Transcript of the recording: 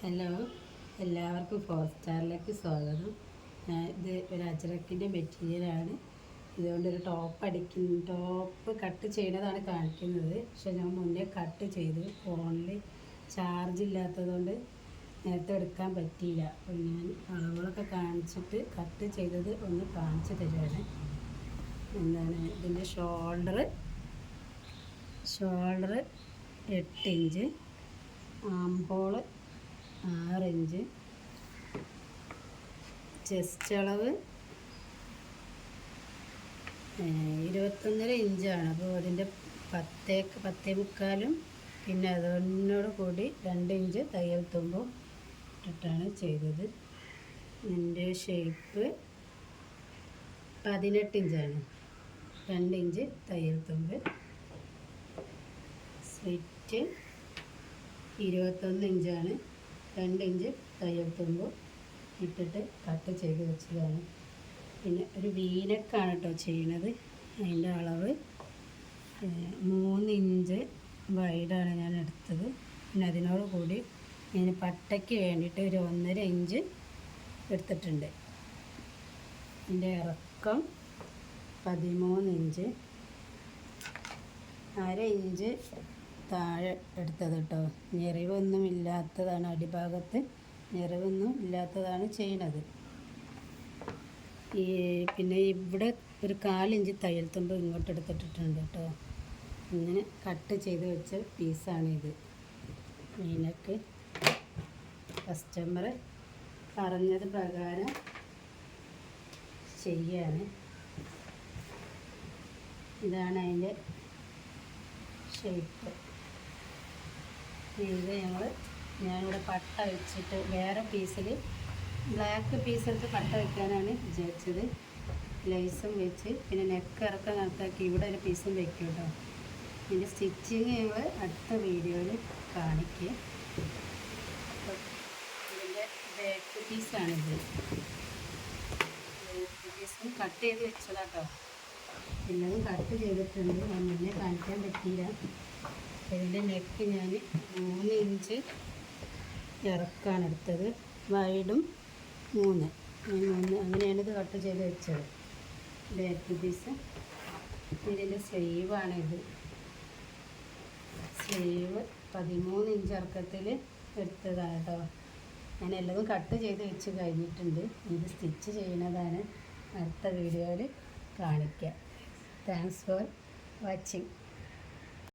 Hello, എല്ലാവർക്കും four സ്റ്റാറിലേക്ക് സ്വാഗതം. ഇത് ഒരു അജ്രക്കിൻ്റെ മെറ്റീരിയലാണ്. ഇതുകൊണ്ടൊരു ടോപ്പ് കട്ട് ചെയ്യുന്നതാണ് കാണിക്കുന്നത്. പക്ഷെ ഞാൻ മുന്നേ കട്ട് ചെയ്തു. ഫോണിൽ ചാർജ് ഇല്ലാത്തതുകൊണ്ട് നേരത്തെ എടുക്കാൻ പറ്റിയില്ല. അപ്പോൾ ഞാൻ അളവുകളൊക്കെ കാണിച്ചിട്ട് കട്ട് ചെയ്തത് ഒന്ന് കാണിച്ചു തരുവാണ്. ഇതിൻ്റെ ഷോൾഡർ 8 ഇഞ്ച്, ആം ഹോള് 6 ഇഞ്ച്, ചെസ്റ്റ് അളവ് 21.5 ഇഞ്ചാണ്. അപ്പോൾ അതിൻ്റെ 10.25 പിന്നെ അതിനോട് കൂടി 2 ഇഞ്ച് തയ്യൽ തുമ്പും ഇട്ടിട്ടാണ് ചെയ്തത്. ഇതിൻ്റെ ഷേപ്പ് 18 ഇഞ്ചാണ്. 2 ഇഞ്ച് തയ്യൽ തുമ്പ്. സ്ലിറ്റ് 21 ഇഞ്ചാണ്. 2 ഇഞ്ച് തയ്യൽ തുമ്പ് ഇട്ടിട്ട് കട്ട് ചെയ്ത് വെച്ചതാണ്. പിന്നെ ഒരു വീനക്കാണ് കേട്ടോ ചെയ്യണത്. അതിൻ്റെ അളവ് 3 ഇഞ്ച് വൈഡാണ് ഞാൻ എടുത്തത്. പിന്നെ അതിനോട് കൂടി ഞാൻ പട്ടയ്ക്ക് വേണ്ടിയിട്ട് ഒരു 1.5 ഇഞ്ച് എടുത്തിട്ടുണ്ട്. ഇതിൻ്റെ ഇറക്കം 13 ഇഞ്ച്, 1/2 ഇഞ്ച് താഴെ എടുത്തത് കേട്ടോ. ഞെറിവൊന്നും ഇല്ലാത്തതാണ്, അടിഭാഗത്ത് ഞെറിവൊന്നും ഇല്ലാത്തതാണ് ചെയ്യണത്. പിന്നെ ഇവിടെ ഒരു 1/4 ഇഞ്ച് തയ്യൽ തുമ്പ് ഇങ്ങോട്ട് എടുത്തിട്ടുണ്ട് കേട്ടോ. ഇങ്ങനെ കട്ട് ചെയ്ത് വെച്ച പീസാണിത്. ഇതിനൊക്കെ കസ്റ്റമർ പറഞ്ഞത് പ്രകാരം ചെയ്യാണ്. ഇതാണ് അതിൻ്റെ ഷേപ്പ്. ഇത് ഞാനിവിടെ പട്ട വെച്ചിട്ട് വേറെ പീസിൽ ബ്ലാക്ക് പീസ് എടുത്ത് പട്ട വയ്ക്കാനാണ് വിചാരിച്ചത്. ലൈസും വെച്ച് പിന്നെ നെക്ക് ഇറക്കം കണക്കാക്കി ഇവിടെ ഒരു പീസും വയ്ക്കും കേട്ടോ. ഇതിൻ്റെ സ്റ്റിച്ചിങ് ഞങ്ങൾ അടുത്ത വീഡിയോയിൽ കാണിക്കുക. അപ്പം ഇതിൻ്റെ ബാക്ക് പീസാണിത്. ബാക്ക് പീസും കട്ട് ചെയ്ത് വെച്ചതാട്ടോ. എല്ലാതും കട്ട് ചെയ്തിട്ടുണ്ട്. ഞാൻ മുന്നേ കാണിക്കാൻ പറ്റിയില്ല. ഇതിൻ്റെ നെക്ക് ഞാൻ 3 ഇഞ്ച് ഇറക്കാണ് എടുത്തത്. വൈഡും 3 അങ്ങനെയാണ് ഇത് കട്ട് ചെയ്ത് വെച്ചത്. Back piece. ഇതിൻ്റെ സ്ലീവാണിത്. സ്ലീവ് 13 ഇഞ്ച് ഇറക്കത്തിൽ എടുത്തതാണ് കേട്ടോ. ഞാൻ എല്ലതും കട്ട് ചെയ്ത് വെച്ച് കഴിഞ്ഞിട്ടുണ്ട്. ഇത് സ്റ്റിച്ച് ചെയ്യുന്നതാണ് അടുത്ത വീഡിയോയിൽ കാണിക്കുക. Thanks for watching.